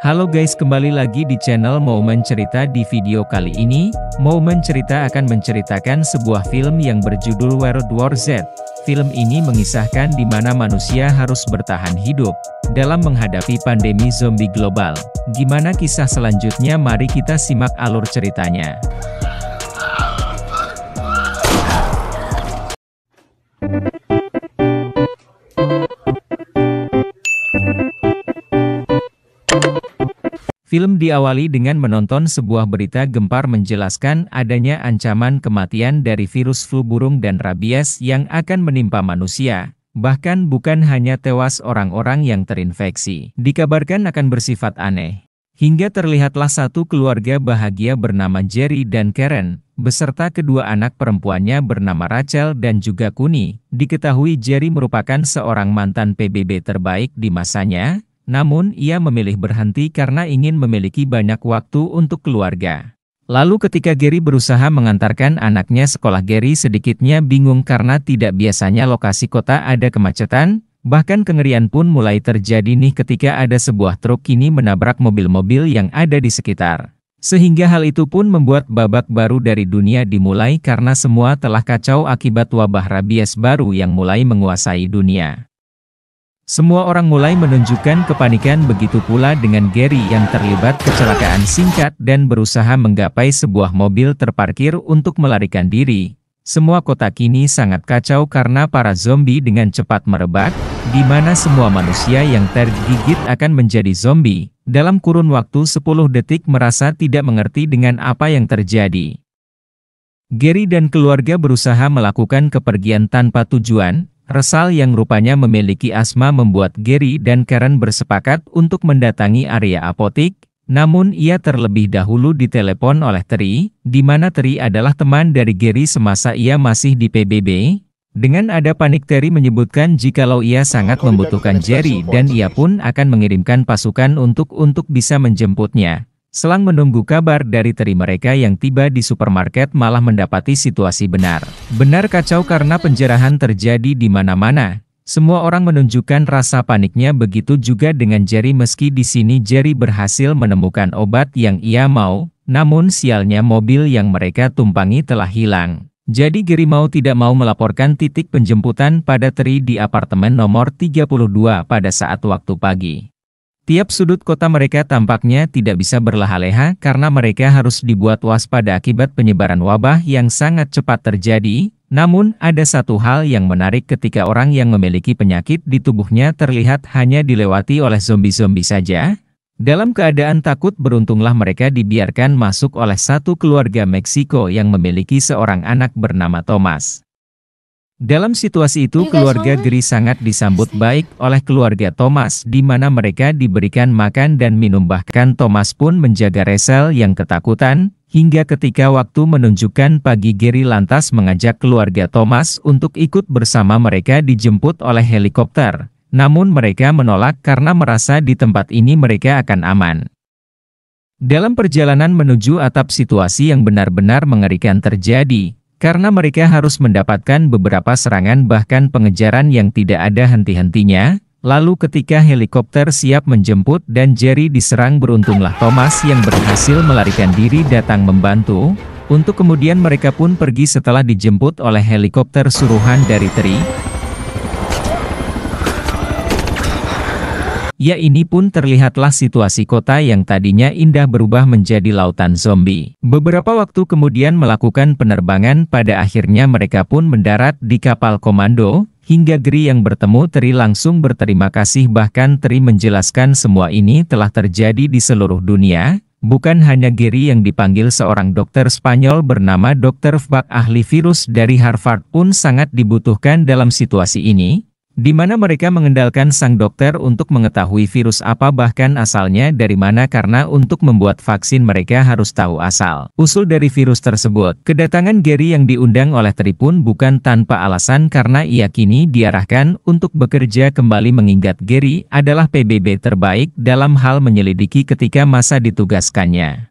Halo guys, kembali lagi di channel Momen Cerita. Di video kali ini, Momen Cerita akan menceritakan sebuah film yang berjudul World War Z. Film ini mengisahkan di mana manusia harus bertahan hidup dalam menghadapi pandemi zombie global. Gimana kisah selanjutnya? Mari kita simak alur ceritanya. Film diawali dengan menonton sebuah berita gempar menjelaskan adanya ancaman kematian dari virus flu burung dan rabies yang akan menimpa manusia. Bahkan bukan hanya tewas orang-orang yang terinfeksi, dikabarkan akan bersifat aneh. Hingga terlihatlah satu keluarga bahagia bernama Jerry dan Karen, beserta kedua anak perempuannya bernama Rachel dan juga Kuni. Diketahui Jerry merupakan seorang mantan PBB terbaik di masanya. Namun ia memilih berhenti karena ingin memiliki banyak waktu untuk keluarga. Lalu ketika Gary berusaha mengantarkan anaknya sekolah, Gary sedikitnya bingung karena tidak biasanya lokasi kota ada kemacetan. Bahkan kengerian pun mulai terjadi nih ketika ada sebuah truk kini menabrak mobil-mobil yang ada di sekitar. Sehingga hal itu pun membuat babak baru dari dunia dimulai karena semua telah kacau akibat wabah rabies baru yang mulai menguasai dunia. Semua orang mulai menunjukkan kepanikan, begitu pula dengan Gary yang terlibat kecelakaan singkat dan berusaha menggapai sebuah mobil terparkir untuk melarikan diri. Semua kota kini sangat kacau karena para zombie dengan cepat merebak, di mana semua manusia yang tergigit akan menjadi zombie. Dalam kurun waktu 10 detik merasa tidak mengerti dengan apa yang terjadi. Gary dan keluarga berusaha melakukan kepergian tanpa tujuan. Rachel yang rupanya memiliki asma membuat Gary dan Karen bersepakat untuk mendatangi area apotik, namun ia terlebih dahulu ditelepon oleh Terry, di mana Terry adalah teman dari Gary semasa ia masih di PBB. Dengan ada panik, Terry menyebutkan jikalau ia sangat membutuhkan Jerry dan ia pun akan mengirimkan pasukan untuk bisa menjemputnya. Selang menunggu kabar dari Terry, mereka yang tiba di supermarket malah mendapati situasi benar-benar kacau karena penjarahan terjadi di mana-mana. Semua orang menunjukkan rasa paniknya, begitu juga dengan Jerry. Meski di sini Jerry berhasil menemukan obat yang ia mau, namun sialnya mobil yang mereka tumpangi telah hilang. Jadi Gary mau tidak mau melaporkan titik penjemputan pada Terry di apartemen nomor 32 pada saat waktu pagi. Tiap sudut kota mereka tampaknya tidak bisa berleha-leha karena mereka harus dibuat waspada akibat penyebaran wabah yang sangat cepat terjadi. Namun ada satu hal yang menarik ketika orang yang memiliki penyakit di tubuhnya terlihat hanya dilewati oleh zombie-zombie saja. Dalam keadaan takut, beruntunglah mereka dibiarkan masuk oleh satu keluarga Meksiko yang memiliki seorang anak bernama Thomas. Dalam situasi itu, keluarga Gary sangat disambut baik oleh keluarga Thomas, di mana mereka diberikan makan dan minum. Bahkan Thomas pun menjaga Rachel yang ketakutan, hingga ketika waktu menunjukkan pagi, Gary lantas mengajak keluarga Thomas untuk ikut bersama mereka dijemput oleh helikopter. Namun mereka menolak karena merasa di tempat ini mereka akan aman. Dalam perjalanan menuju atap, situasi yang benar-benar mengerikan terjadi. Karena mereka harus mendapatkan beberapa serangan bahkan pengejaran yang tidak ada henti-hentinya. Lalu ketika helikopter siap menjemput dan Jerry diserang, beruntunglah Thomas yang berhasil melarikan diri datang membantu. Untuk kemudian mereka pun pergi setelah dijemput oleh helikopter suruhan dari Terry. Ya, ini pun terlihatlah situasi kota yang tadinya indah berubah menjadi lautan zombie. Beberapa waktu kemudian melakukan penerbangan, pada akhirnya mereka pun mendarat di kapal komando, hingga Gary yang bertemu Terry langsung berterima kasih. Bahkan Terry menjelaskan semua ini telah terjadi di seluruh dunia. Bukan hanya Gary yang dipanggil, seorang dokter Spanyol bernama Dr. Fbak, ahli virus dari Harvard pun sangat dibutuhkan dalam situasi ini. Di mana mereka mengendalikan sang dokter untuk mengetahui virus apa bahkan asalnya dari mana, karena untuk membuat vaksin mereka harus tahu asal-usul dari virus tersebut. Kedatangan Gary yang diundang oleh Terry pun bukan tanpa alasan karena ia kini diarahkan untuk bekerja kembali, mengingat Gary adalah PBB terbaik dalam hal menyelidiki ketika masa ditugaskannya.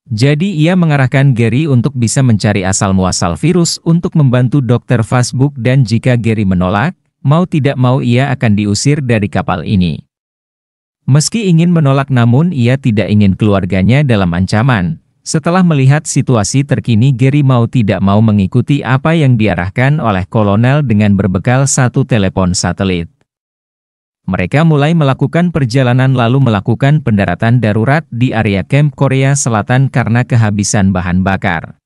Jadi ia mengarahkan Gary untuk bisa mencari asal-muasal virus untuk membantu Dr. Fbak, dan jika Gary menolak, mau tidak mau ia akan diusir dari kapal ini. Meski ingin menolak namun ia tidak ingin keluarganya dalam ancaman. Setelah melihat situasi terkini, Gary mau tidak mau mengikuti apa yang diarahkan oleh kolonel dengan berbekal satu telepon satelit. Mereka mulai melakukan perjalanan lalu melakukan pendaratan darurat di area kamp Korea Selatan karena kehabisan bahan bakar.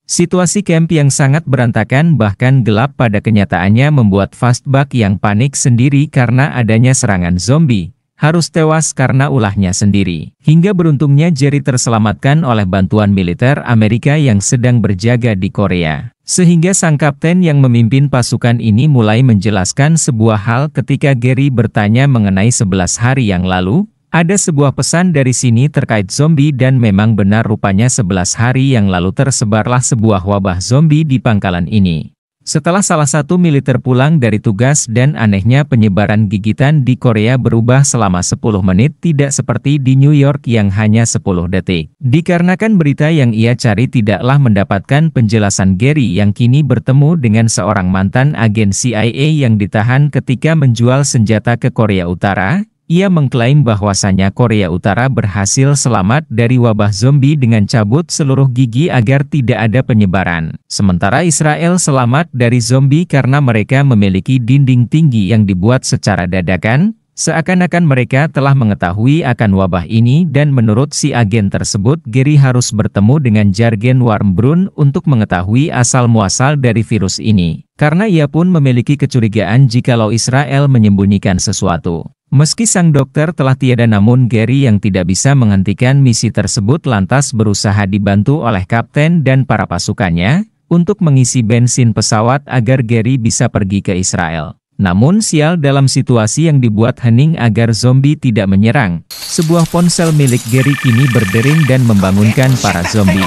Situasi kamp yang sangat berantakan bahkan gelap pada kenyataannya membuat Fastback yang panik sendiri karena adanya serangan zombie, harus tewas karena ulahnya sendiri. Hingga beruntungnya Jerry terselamatkan oleh bantuan militer Amerika yang sedang berjaga di Korea. Sehingga sang kapten yang memimpin pasukan ini mulai menjelaskan sebuah hal ketika Gary bertanya mengenai 11 hari yang lalu, ada sebuah pesan dari sini terkait zombie dan memang benar rupanya 11 hari yang lalu tersebarlah sebuah wabah zombie di pangkalan ini. Setelah salah satu militer pulang dari tugas dan anehnya penyebaran gigitan di Korea berubah selama 10 menit tidak seperti di New York yang hanya 10 detik. Dikarenakan berita yang ia cari tidaklah mendapatkan penjelasan Gary yang kini bertemu dengan seorang mantan agen CIA yang ditahan ketika menjual senjata ke Korea Utara. Ia mengklaim bahwasanya Korea Utara berhasil selamat dari wabah zombie dengan cabut seluruh gigi agar tidak ada penyebaran. Sementara Israel selamat dari zombie karena mereka memiliki dinding tinggi yang dibuat secara dadakan, seakan-akan mereka telah mengetahui akan wabah ini dan menurut si agen tersebut Gary harus bertemu dengan Jurgen Warmbrun untuk mengetahui asal-muasal dari virus ini. Karena ia pun memiliki kecurigaan jikalau Israel menyembunyikan sesuatu. Meski sang dokter telah tiada namun Gary yang tidak bisa menghentikan misi tersebut lantas berusaha dibantu oleh kapten dan para pasukannya untuk mengisi bensin pesawat agar Gary bisa pergi ke Israel. Namun sial dalam situasi yang dibuat hening agar zombie tidak menyerang. Sebuah ponsel milik Gary kini berdering dan membangunkan para zombie.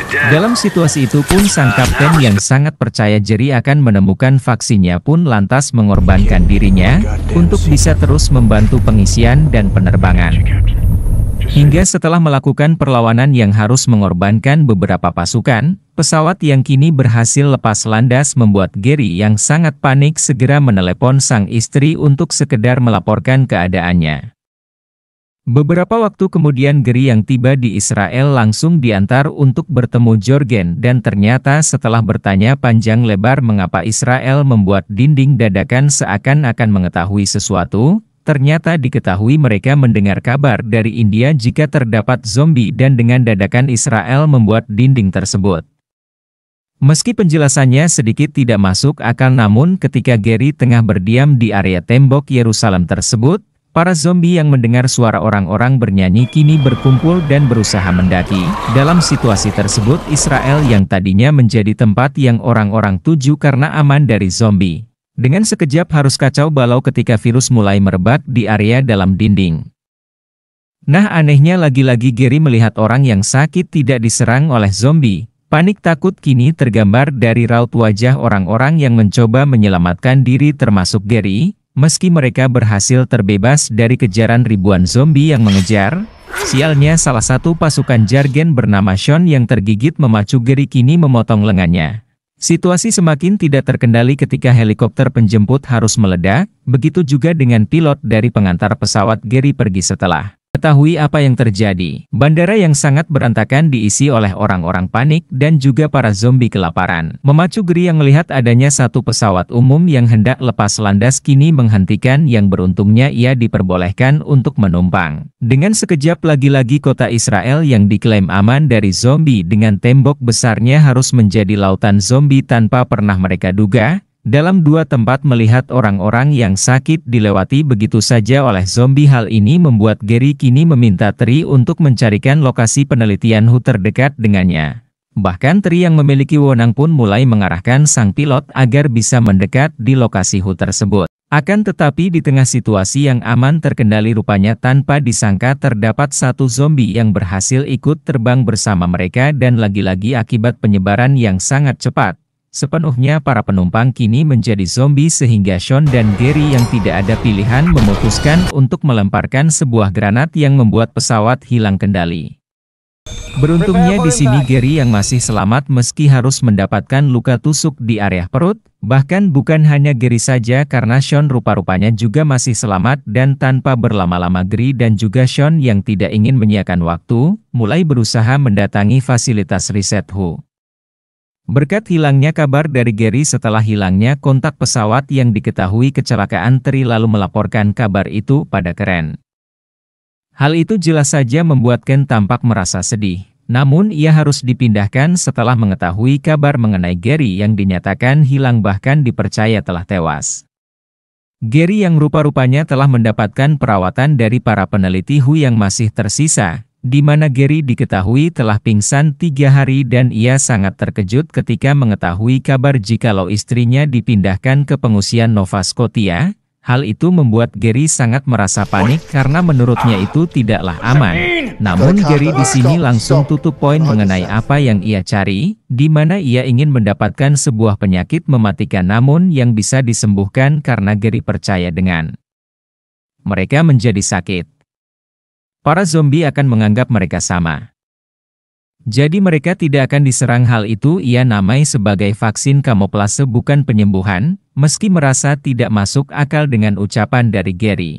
Dalam situasi itu pun sang kapten yang sangat percaya Jerry akan menemukan vaksinnya pun lantas mengorbankan dirinya untuk bisa terus membantu pengisian dan penerbangan. Hingga setelah melakukan perlawanan yang harus mengorbankan beberapa pasukan, pesawat yang kini berhasil lepas landas membuat Gary yang sangat panik segera menelepon sang istri untuk sekedar melaporkan keadaannya. Beberapa waktu kemudian Gary yang tiba di Israel langsung diantar untuk bertemu Jurgen dan ternyata setelah bertanya panjang lebar mengapa Israel membuat dinding dadakan seakan-akan mengetahui sesuatu, ternyata diketahui mereka mendengar kabar dari India jika terdapat zombie dan dengan dadakan Israel membuat dinding tersebut. Meski penjelasannya sedikit tidak masuk akal namun ketika Gary tengah berdiam di area tembok Yerusalem tersebut, para zombie yang mendengar suara orang-orang bernyanyi kini berkumpul dan berusaha mendaki. Dalam situasi tersebut Israel yang tadinya menjadi tempat yang orang-orang tuju karena aman dari zombie. Dengan sekejap harus kacau balau ketika virus mulai merebak di area dalam dinding. Nah anehnya lagi-lagi Gary melihat orang yang sakit tidak diserang oleh zombie. Panik takut kini tergambar dari raut wajah orang-orang yang mencoba menyelamatkan diri termasuk Gary. Meski mereka berhasil terbebas dari kejaran ribuan zombie yang mengejar, sialnya salah satu pasukan Jurgen bernama Sean yang tergigit memacu Gary kini memotong lengannya. Situasi semakin tidak terkendali ketika helikopter penjemput harus meledak, begitu juga dengan pilot dari pengantar pesawat Gary pergi setelah ketahui apa yang terjadi. Bandara yang sangat berantakan diisi oleh orang-orang panik dan juga para zombie kelaparan. Memacu Gary yang melihat adanya satu pesawat umum yang hendak lepas landas kini menghentikan yang beruntungnya ia diperbolehkan untuk menumpang. Dengan sekejap lagi-lagi kota Israel yang diklaim aman dari zombie dengan tembok besarnya harus menjadi lautan zombie tanpa pernah mereka duga. Dalam dua tempat melihat orang-orang yang sakit dilewati begitu saja oleh zombie hal ini membuat Gary kini meminta Tri untuk mencarikan lokasi penelitian HU terdekat dengannya. Bahkan Tri yang memiliki wewenang pun mulai mengarahkan sang pilot agar bisa mendekat di lokasi HU tersebut. Akan tetapi di tengah situasi yang aman terkendali rupanya tanpa disangka terdapat satu zombie yang berhasil ikut terbang bersama mereka dan lagi-lagi akibat penyebaran yang sangat cepat. Sepenuhnya para penumpang kini menjadi zombie sehingga Sean dan Gary yang tidak ada pilihan memutuskan untuk melemparkan sebuah granat yang membuat pesawat hilang kendali. Beruntungnya di sini Gary yang masih selamat meski harus mendapatkan luka tusuk di area perut. Bahkan bukan hanya Gary saja karena Sean rupa-rupanya juga masih selamat dan tanpa berlama-lama Gary dan juga Sean yang tidak ingin menyiakan waktu, mulai berusaha mendatangi fasilitas riset Hu. Berkat hilangnya kabar dari Gary setelah hilangnya kontak pesawat yang diketahui kecelakaan Tri lalu melaporkan kabar itu pada Karen. Hal itu jelas saja membuat Ken tampak merasa sedih. Namun ia harus dipindahkan setelah mengetahui kabar mengenai Gary yang dinyatakan hilang bahkan dipercaya telah tewas. Gary yang rupa-rupanya telah mendapatkan perawatan dari para peneliti Hu yang masih tersisa, di mana Gary diketahui telah pingsan 3 hari dan ia sangat terkejut ketika mengetahui kabar jikalau istrinya dipindahkan ke pengungsian Nova Scotia. Hal itu membuat Gary sangat merasa panik karena menurutnya itu tidaklah aman. Namun Gary di sini langsung tutup poin mengenai apa yang ia cari, di mana ia ingin mendapatkan sebuah penyakit mematikan namun yang bisa disembuhkan karena Gary percaya dengan mereka menjadi sakit. Para zombie akan menganggap mereka sama. Jadi mereka tidak akan diserang. Hal itu ia namai sebagai vaksin kamuflase bukan penyembuhan, meski merasa tidak masuk akal dengan ucapan dari Gary.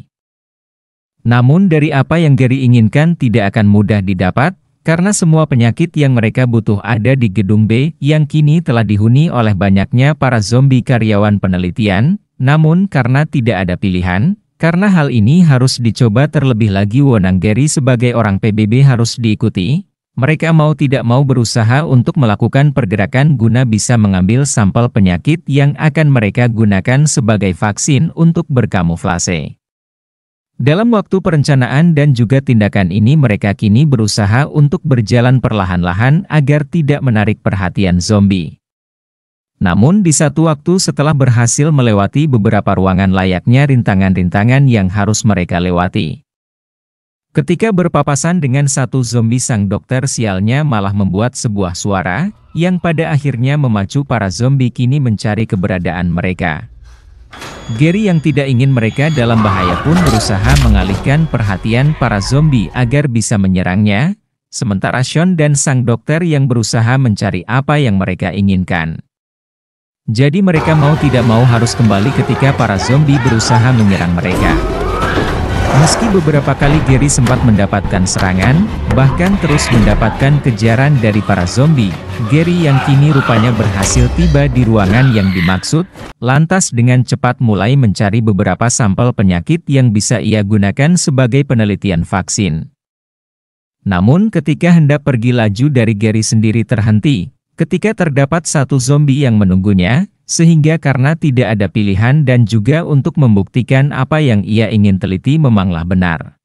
Namun dari apa yang Gary inginkan tidak akan mudah didapat, karena semua penyakit yang mereka butuh ada di gedung B yang kini telah dihuni oleh banyaknya para zombie karyawan penelitian, namun karena tidak ada pilihan, karena hal ini harus dicoba terlebih lagi wewenang Gary sebagai orang PBB harus diikuti. Mereka mau tidak mau berusaha untuk melakukan pergerakan guna bisa mengambil sampel penyakit yang akan mereka gunakan sebagai vaksin untuk berkamuflase. Dalam waktu perencanaan dan juga tindakan ini mereka kini berusaha untuk berjalan perlahan-lahan agar tidak menarik perhatian zombie. Namun di satu waktu setelah berhasil melewati beberapa ruangan layaknya rintangan-rintangan yang harus mereka lewati. Ketika berpapasan dengan satu zombie sang dokter sialnya malah membuat sebuah suara, yang pada akhirnya memacu para zombie kini mencari keberadaan mereka. Gary yang tidak ingin mereka dalam bahaya pun berusaha mengalihkan perhatian para zombie agar bisa menyerangnya, sementara Sean dan sang dokter yang berusaha mencari apa yang mereka inginkan. Jadi mereka mau tidak mau harus kembali ketika para zombie berusaha menyerang mereka. Meski beberapa kali Gary sempat mendapatkan serangan, bahkan terus mendapatkan kejaran dari para zombie, Gary yang kini rupanya berhasil tiba di ruangan yang dimaksud, lantas dengan cepat mulai mencari beberapa sampel penyakit yang bisa ia gunakan sebagai penelitian vaksin. Namun ketika hendak pergi laju dari Gary sendiri terhenti, ketika terdapat satu zombie yang menunggunya, sehingga karena tidak ada pilihan dan juga untuk membuktikan apa yang ia ingin teliti memanglah benar.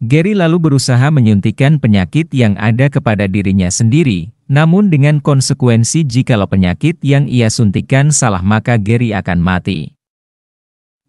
Gary lalu berusaha menyuntikkan penyakit yang ada kepada dirinya sendiri, namun dengan konsekuensi jikalau penyakit yang ia suntikkan salah maka Gary akan mati.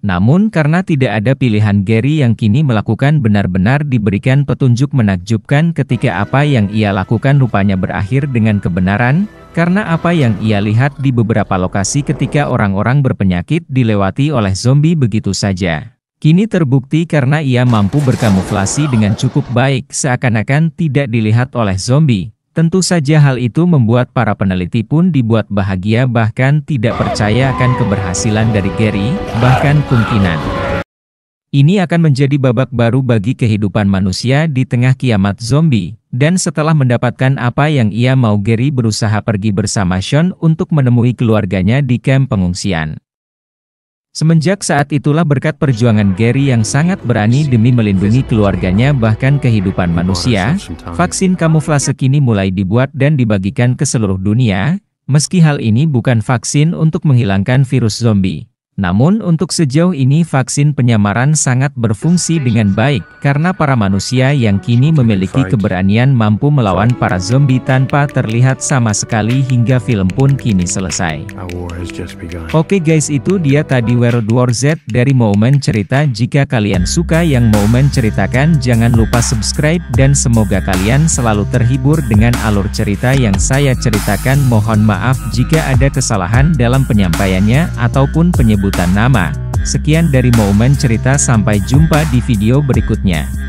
Namun karena tidak ada pilihan Gary yang kini melakukan benar-benar diberikan petunjuk menakjubkan ketika apa yang ia lakukan rupanya berakhir dengan kebenaran, karena apa yang ia lihat di beberapa lokasi ketika orang-orang berpenyakit dilewati oleh zombie begitu saja. Kini terbukti karena ia mampu berkamuflasi dengan cukup baik seakan-akan tidak dilihat oleh zombie. Tentu saja hal itu membuat para peneliti pun dibuat bahagia bahkan tidak percaya akan keberhasilan dari Gary, bahkan kemungkinan ini akan menjadi babak baru bagi kehidupan manusia di tengah kiamat zombie. Dan setelah mendapatkan apa yang ia mau Gary berusaha pergi bersama Sean untuk menemui keluarganya di kamp pengungsian. Semenjak saat itulah berkat perjuangan Gary yang sangat berani demi melindungi keluarganya bahkan kehidupan manusia, vaksin kamuflase kini mulai dibuat dan dibagikan ke seluruh dunia, meski hal ini bukan vaksin untuk menghilangkan virus zombie. Namun untuk sejauh ini vaksin penyamaran sangat berfungsi dengan baik karena para manusia yang kini memiliki keberanian mampu melawan para zombie tanpa terlihat sama sekali hingga film pun kini selesai. Oke guys, itu dia tadi World War Z dari Momen Cerita. Jika kalian suka yang Momen ceritakan jangan lupa subscribe dan semoga kalian selalu terhibur dengan alur cerita yang saya ceritakan. Mohon maaf jika ada kesalahan dalam penyampaiannya ataupun penyebutan nama. Sekian dari Momen Cerita, sampai jumpa di video berikutnya.